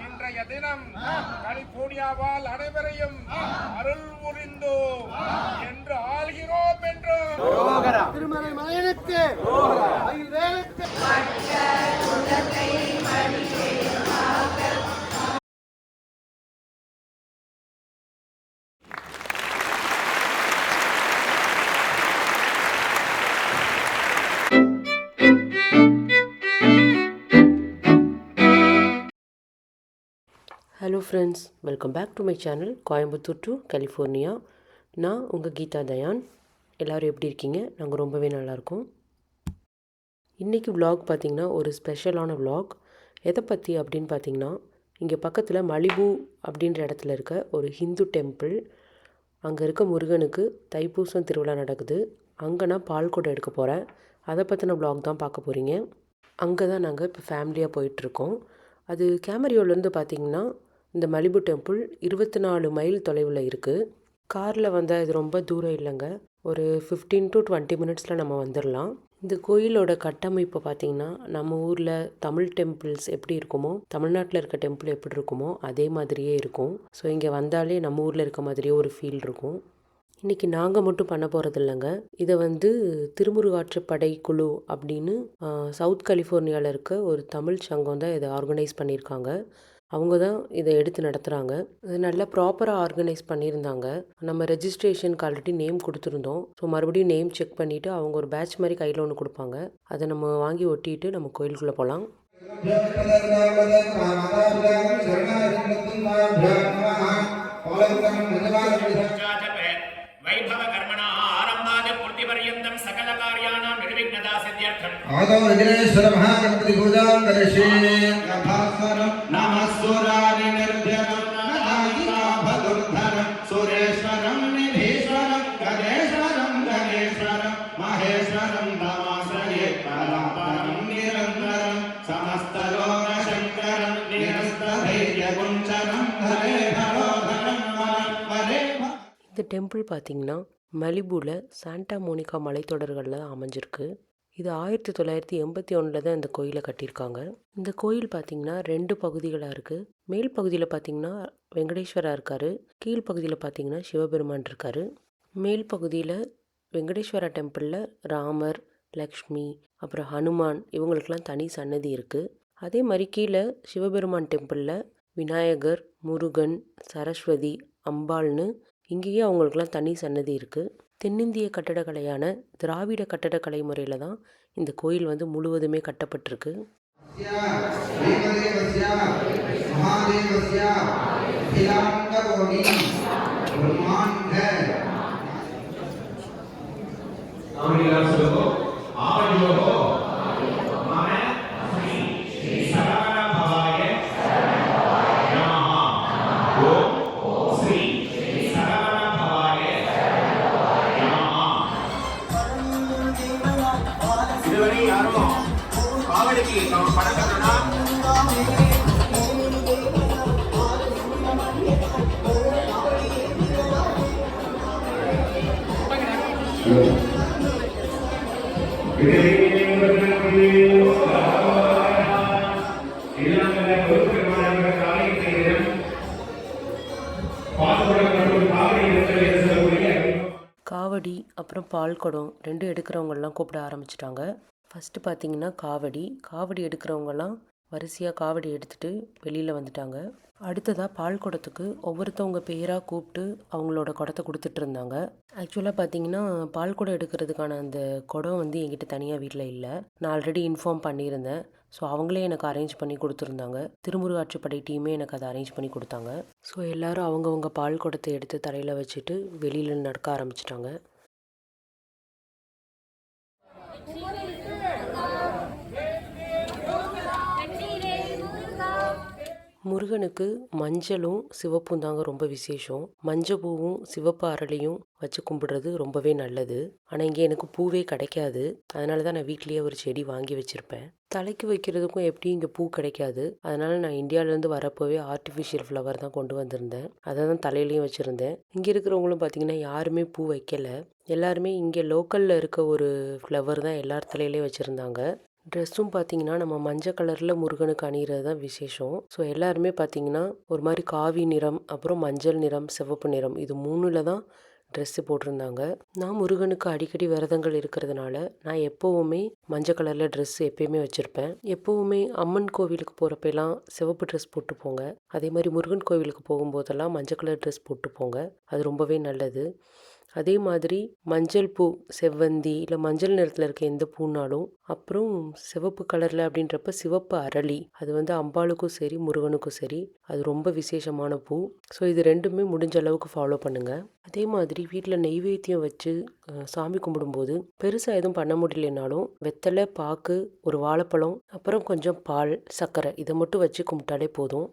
இன்றைய தினம் கலிபோர்னியாவால் அனைவரையும் அருள் புரிந்தோம் என்று ஆள்கிறோம் என்று திருமலை மலையனுக்கு hello friends, welcome back to my channel Coimbatore to California. நான் உங்கள் கீதா தயான். எல்லோரும் எப்படி இருக்கீங்க? நாங்கள் ரொம்பவே நல்லாயிருக்கோம். இன்றைக்கி விலாக் பார்த்திங்கன்னா ஒரு ஸ்பெஷலான விலாக். எதை பற்றி அப்படின்னு பார்த்திங்கன்னா, இங்கே பக்கத்தில் மலிபு அப்படின்ற இடத்துல இருக்க ஒரு ஹிந்து டெம்பிள். அங்கே இருக்க முருகனுக்கு தைப்பூசம் திருவிழா நடக்குது. அங்கே நான் பால்குடம் எடுக்க போகிறேன். அதை பற்றின விலாக் தான் பார்க்க போகிறீங்க. அங்கே தான் நாங்கள் இப்போ ஃபேமிலியாக போயிட்டுருக்கோம். அது கேமரியோலேருந்து பார்த்திங்கன்னா இந்த மலிபு டெம்பிள் 24 மைல் தொலைவில் இருக்குது. காரில் வந்தால் இது ரொம்ப தூரம் இல்லைங்க. ஒரு 15 to 20 மினிட்ஸில் நம்ம வந்துடலாம். இந்த கோயிலோட கட்டமைப்பு பார்த்திங்கன்னா நம்ம ஊரில் தமிழ் டெம்பிள்ஸ் எப்படி இருக்குமோ, தமிழ்நாட்டில் இருக்க டெம்பிள் எப்படி இருக்குமோ அதே மாதிரியே இருக்கும். ஸோ இங்கே வந்தாலே நம்ம ஊரில் இருக்க மாதிரியே ஒரு ஃபீல் இருக்கும். இன்றைக்கி நாங்கள் மட்டும் பண்ண போகிறது இல்லைங்க. இதை திருமுருகாற்றுப்படை குழு அப்படின்னு சவுத் கலிஃபோர்னியாவில் இருக்க ஒரு தமிழ் சங்கம் தான் இதை ஆர்கனைஸ் பண்ணியிருக்காங்க. அவங்க தான் இதை எடுத்து நடத்துகிறாங்க. இது நல்லா ப்ராப்பராக ஆர்கனைஸ் பண்ணியிருந்தாங்க. நம்ம ரெஜிஸ்ட்ரேஷனுக்கு ஆல்ரெடி நேம் கொடுத்துருந்தோம். ஸோ மறுபடியும் நேம் செக் பண்ணிவிட்டு அவங்க ஒரு பேட்ச் மாதிரி கையில் ஒன்று கொடுப்பாங்க. அதை நம்ம வாங்கி ஒட்டிட்டு நம்ம கோயிலுக்குள்ளே போகலாம். वैभव कर्मणः आरम्भात् पूर्तिपर्यन्तं सकल कार्याणां निर्विघ्नता सिद्ध्यर्थम् आदौ विघ्नेश्वर महागणपति पूजां करिष्ये भास्वरं नमस्सुरारि निर्भयं नदायिकाभदुर्धरं सुरेश्वरं निधीश्वरं गणेश्वरं गणेश्वरं महेश्वरं तमाश्रये परं निरन्तरं समस्तलोकशङ्करं निरस्तधैर्यगुञ्चनं धरे धरोधरं वरे. இந்த டெம்பிள் பார்த்திங்கன்னா மலிபுவில் சாண்டா மோனிகா மலைத்தொடர்களில் அமைஞ்சிருக்கு. இது 1981 தான் இந்த கோயிலை கட்டியிருக்காங்க. இந்த கோயில் பார்த்திங்கன்னா 2 பகுதிகளாக இருக்குது. மேல் பகுதியில் பார்த்திங்கன்னா வெங்கடேஸ்வரா இருக்கார். கீழ்ப்பகுதியில் பார்த்திங்கன்னா சிவபெருமான் இருக்கார். மேல் பகுதியில் வெங்கடேஸ்வரா டெம்பிளில் ராமர், லக்ஷ்மி, அப்புறம் ஹனுமான் இவங்களுக்கெல்லாம் தனி சன்னதி இருக்குது. அதே மாதிரி கீழே சிவபெருமான் டெம்பிளில் விநாயகர், முருகன், சரஸ்வதி, அம்பாள்னு இங்கேயே அவங்களுக்குலாம் தனி சன்னதி இருக்குது. தென்னிந்திய கட்டடக்கலையான திராவிட கட்டடக்கலை முறையில் தான் இந்த கோயில் முழுவதுமே கட்டப்பட்டிருக்கு. இதுவரை யாரும் காவடிக்கு நம்ம படம் கட்டணும்னா காவடி அப்புறம் பால் குடம் 2 எடுக்கிறவங்கெல்லாம் கூப்பிட ஆரம்பிச்சிட்டாங்க. ஃபஸ்ட்டு பார்த்திங்கன்னா காவடி எடுக்கிறவங்கெல்லாம் வரிசையாக காவடி எடுத்துகிட்டு வெளியில் வந்துட்டாங்க. அடுத்ததாக பால் குடத்துக்கு ஒவ்வொருத்தவங்க பேராக கூப்பிட்டு அவங்களோட குடத்தை கொடுத்துட்டு இருந்தாங்க. ஆக்சுவலாக பார்த்திங்கன்னா பால் குடம் எடுக்கிறதுக்கான அந்த குடம் என்கிட்ட தனியாக வீட்டில் இல்லை. நான் ஆல்ரெடி இன்ஃபார்ம் பண்ணியிருந்தேன். ஸோ அவங்களே எனக்கு அரேஞ்ச் பண்ணி கொடுத்துருந்தாங்க. திருமுருகாற்றுப்படை டீமே எனக்கு அதை அரேஞ்ச் பண்ணி கொடுத்தாங்க. ஸோ எல்லோரும் அவங்கவுங்க பால் குடத்தை எடுத்து தரையில் வச்சுட்டு வெளியில் நடக்க ஆரம்பிச்சிட்டாங்க. முருகனுக்கு மஞ்சளும் சிவப்பும் தாங்க ரொம்ப விசேஷம். மஞ்சள் பூவும் சிவப்பு அரளியும் வச்சு கும்பிடுறது ரொம்பவே நல்லது. ஆனால் இங்கே எனக்கு பூவே கிடைக்காது. அதனால தான் நான் வீட்லேயே ஒரு செடி வாங்கி வச்சுருப்பேன். தலைக்கு வைக்கிறதுக்கும் எப்படியும் இங்கே பூ கிடைக்காது. அதனால் நான் இந்தியாவிலேருந்து வரப்போவே ஆர்டிஃபிஷியல் ஃப்ளவர் தான் கொண்டு வந்திருந்தேன். அதை தான் தலையிலையும் வச்சுருந்தேன். இங்கே இருக்கிறவங்களும் பார்த்திங்கன்னா யாருமே பூ வைக்கலை. எல்லாருமே இங்கே லோக்கலில் இருக்க ஒரு ஃப்ளவர் தான் எல்லார் தலையிலையும் வச்சுருந்தாங்க. ட்ரெஸ்ஸும் பார்த்திங்கன்னா நம்ம மஞ்சள் கலரில் முருகனுக்கு அணிகிறது தான் விசேஷம். ஸோ எல்லாருமே பார்த்திங்கன்னா ஒரு மாதிரி காவி நிறம், அப்புறம் மஞ்சள் நிறம், சிவப்பு நிறம், இது 3ல் தான் ட்ரெஸ்ஸு போட்டிருந்தாங்க. நான் முருகனுக்கு அடிக்கடி விரதங்கள் இருக்கிறதுனால நான் எப்போவுமே மஞ்சள் கலரில் ட்ரெஸ் எப்போயுமே வச்சுருப்பேன். எப்போவுமே அம்மன் கோவிலுக்கு போகிறப்பெல்லாம் சிவப்பு ட்ரெஸ் போட்டு போங்க. அதே மாதிரி முருகன் கோவிலுக்கு போகும்போதெல்லாம் மஞ்சள் கலர் ட்ரெஸ் போட்டு போங்க. அது ரொம்பவே நல்லது. அதே மாதிரி மஞ்சள் பூ, செவ்வந்தி இல்லை மஞ்சள் நிறத்தில் இருக்க எந்த பூனாலும், அப்புறம் சிவப்பு கலரில் அப்படின்றப்ப சிவப்பு அரளி, அது வந்து அம்பாளுக்கும் சரி முருகனுக்கும் சரி அது ரொம்ப விசேஷமான பூ. ஸோ இது ரெண்டுமே முடிஞ்ச அளவுக்கு ஃபாலோ பண்ணுங்கள். அதே மாதிரி வீட்டில் நெய்வேத்தியம் வச்சு சாமி கும்பிடும்போது பெருசாக எதுவும் பண்ண முடியலனாலும் வெத்தலை, பாக்கு, ஒரு வாழைப்பழம், அப்புறம் கொஞ்சம் பால், சர்க்கரை இதை மட்டும் வச்சு கும்பிட்டாலே போதும்.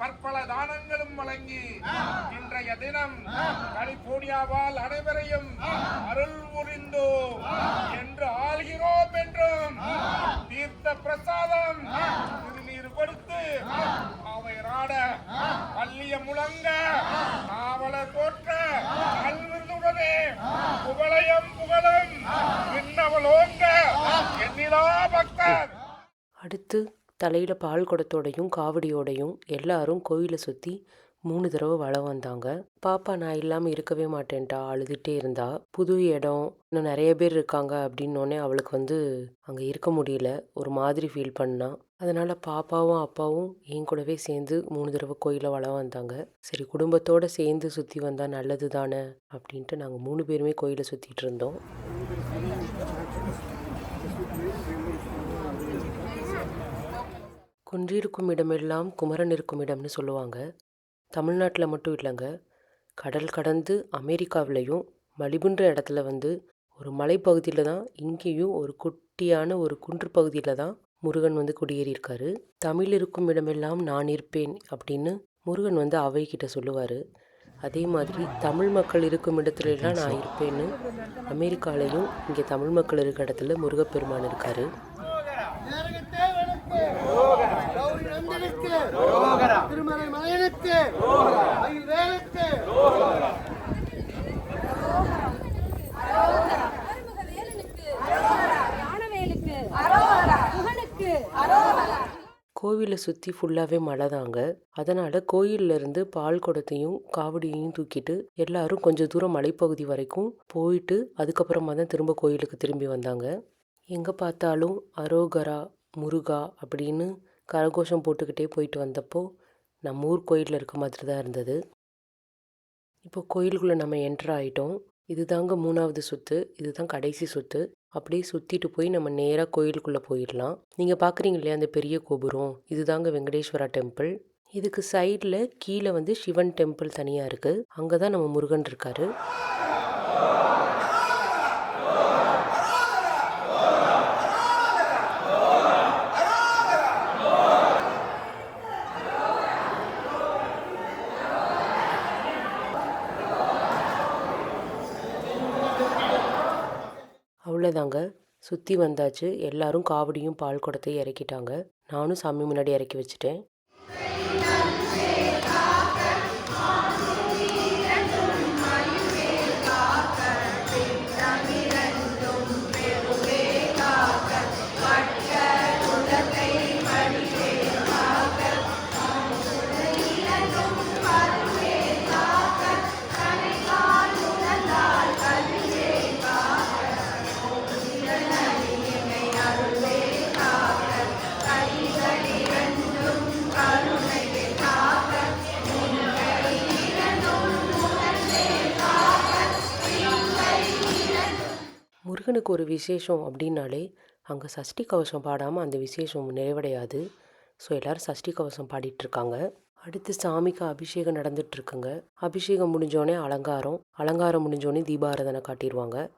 பற்பல தானங்களும் வழங்கி இன்றைய தினம் கலிபோர்னியாவால் அனைவரையும் அருள் புரிந்தோம் என்று ஆள்கிறோம் என்றும் தீர்த்த பிரசாதம் திருநீர் கொடுத்து அவையராட பள்ளிய முழங்க காவலர் போற்ற கல்விருதுடனே புகழையும் புகழும் விண்ணவலோங்க எண்ணிலா பக்தர். அடுத்து தலையில் பால் குடத்தோடையும் காவடியோடையும் எல்லாரும் கோயிலை சுற்றி 3 தடவை வளம் வந்தாங்க. பாப்பா நான் இல்லாமல் இருக்கவே மாட்டேன்ட்டா, அழுதுகிட்டே இருந்தா. புது இடம், இன்னும் நிறைய பேர் இருக்காங்க அப்படின்னோடனே அவளுக்கு வந்து அங்கே இருக்க முடியல, ஒரு மாதிரி ஃபீல் பண்ணா. அதனால் பாப்பாவும் அப்பாவும் என் கூடவே சேர்ந்து 3 தடவை கோயிலை வளம் வந்தாங்க. சரி குடும்பத்தோடு சேர்ந்து சுற்றி வந்தால் நல்லது தானே அப்படின்ட்டு நாங்கள் 3 பேருமே கோயிலை சுற்றிட்டு இருந்தோம். குன்றிருக்கும் இடமெல்லாம் குமரன் இருக்கும் இடம்னு சொல்லுவாங்க. தமிழ்நாட்டில் மட்டும் இல்லைங்க, கடல் கடந்து அமெரிக்காவிலையும் மலிபுன்ற இடத்துல வந்து ஒரு மலைப்பகுதியில் தான், இங்கேயும் ஒரு குட்டியான ஒரு குன்று பகுதியில் தான் முருகன் வந்து குடியேறியிருக்காரு. தமிழ் இருக்கும் இடமெல்லாம் நான் இருப்பேன் அப்படின்னு முருகன் வந்து அவைக்கிட்ட சொல்லுவார். அதே மாதிரி தமிழ் மக்கள் இருக்கும் இடத்துலலாம் நான் இருப்பேன்னு அமெரிக்காலையும் இங்கே தமிழ் மக்கள் இருக்க இடத்துல முருகப்பெருமான் இருக்கார். திருமலை மலையனுக்கு வேலுக்கு கோவிலை சுற்றி ஃபுல்லாகவே மழை தாங்க. அதனால் கோயிலிருந்து பால் குடத்தையும் காவடியையும் தூக்கிட்டு எல்லாரும் கொஞ்சம் தூரம் மலைப்பகுதி வரைக்கும் போயிட்டு அதுக்கப்புறமா தான் திரும்ப கோயிலுக்கு திரும்பி வந்தாங்க. எங்கே பார்த்தாலும் அரோகரா, முருகா அப்படின்னு கரகோஷம் போட்டுக்கிட்டே போயிட்டு வந்தப்போ நம்ம ஊர் கோயிலில் இருக்க மாதிரி தான் இருந்தது. இப்போ கோயிலுக்குள்ளே நம்ம என்ட்ரு ஆகிட்டோம். இது தாங்க 3வது சுற்று, இதுதான் கடைசி சுற்று. அப்படியே சுற்றிட்டு போய் நம்ம நேராக கோயிலுக்குள்ளே போயிடலாம். நீங்கள் பார்க்குறீங்க இல்லையா அந்த பெரிய கோபுரம், இது தாங்க வெங்கடேஸ்வரா டெம்பிள். இதுக்கு சைடில் கீழே வந்து சிவன் டெம்பிள் தனியாக இருக்குது. அங்கே தான் நம்ம முருகன் இருக்கார். அவ்வளோதாங்க, சுற்றி வந்தாச்சு. எல்லாரும் காவடியும் பால் குடத்தையும் இறக்கிட்டாங்க. நானும் சாமி முன்னாடி இறக்கி வச்சுட்டேன். முருகனுக்கு ஒரு விசேஷம் அப்படின்னாலே அங்கே சஷ்டி கவசம் பாடாமல் அந்த விசேஷம் நிறைவடையாது. ஸோ எல்லோரும் சஷ்டி கவசம் பாடிட்டுருக்காங்க. அடுத்து சாமிக்கு அபிஷேகம் நடந்துகிட்ருக்குங்க. அபிஷேகம் முடிஞ்சோடனே அலங்காரம் முடிஞ்சோடனே தீபாராதனை காட்டிடுவாங்க.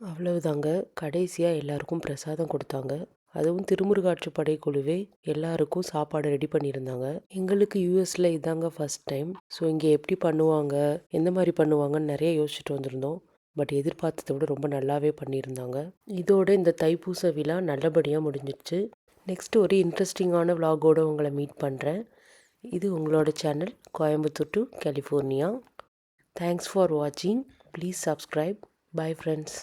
அவ்வளவுதாங்க. கடைசியாக எல்லாருக்கும் பிரசாதம் கொடுத்தாங்க. அதுவும் திருமுருகாற்று படைக்குழுவே எல்லாருக்கும் சாப்பாடு ரெடி பண்ணியிருந்தாங்க. எங்களுக்கு யூஎஸில் இதாங்க ஃபர்ஸ்ட் டைம். ஸோ இங்கே எப்படி பண்ணுவாங்க, எந்த மாதிரி பண்ணுவாங்கன்னு நிறைய யோசிச்சுட்டு வந்திருந்தோம். பட் எதிர்பார்த்ததை விட ரொம்ப நல்லாவே பண்ணியிருந்தாங்க. இதோட இந்த தைப்பூச விழா நல்லபடியாக முடிஞ்சிடுச்சு. நெக்ஸ்ட்டு ஒரு இன்ட்ரெஸ்டிங்கான விலாகோடு உங்களை மீட் பண்ணுறேன். இது உங்களோட channel Coimbatore to California. Thanks for வாட்சிங். Please subscribe. Bye friends.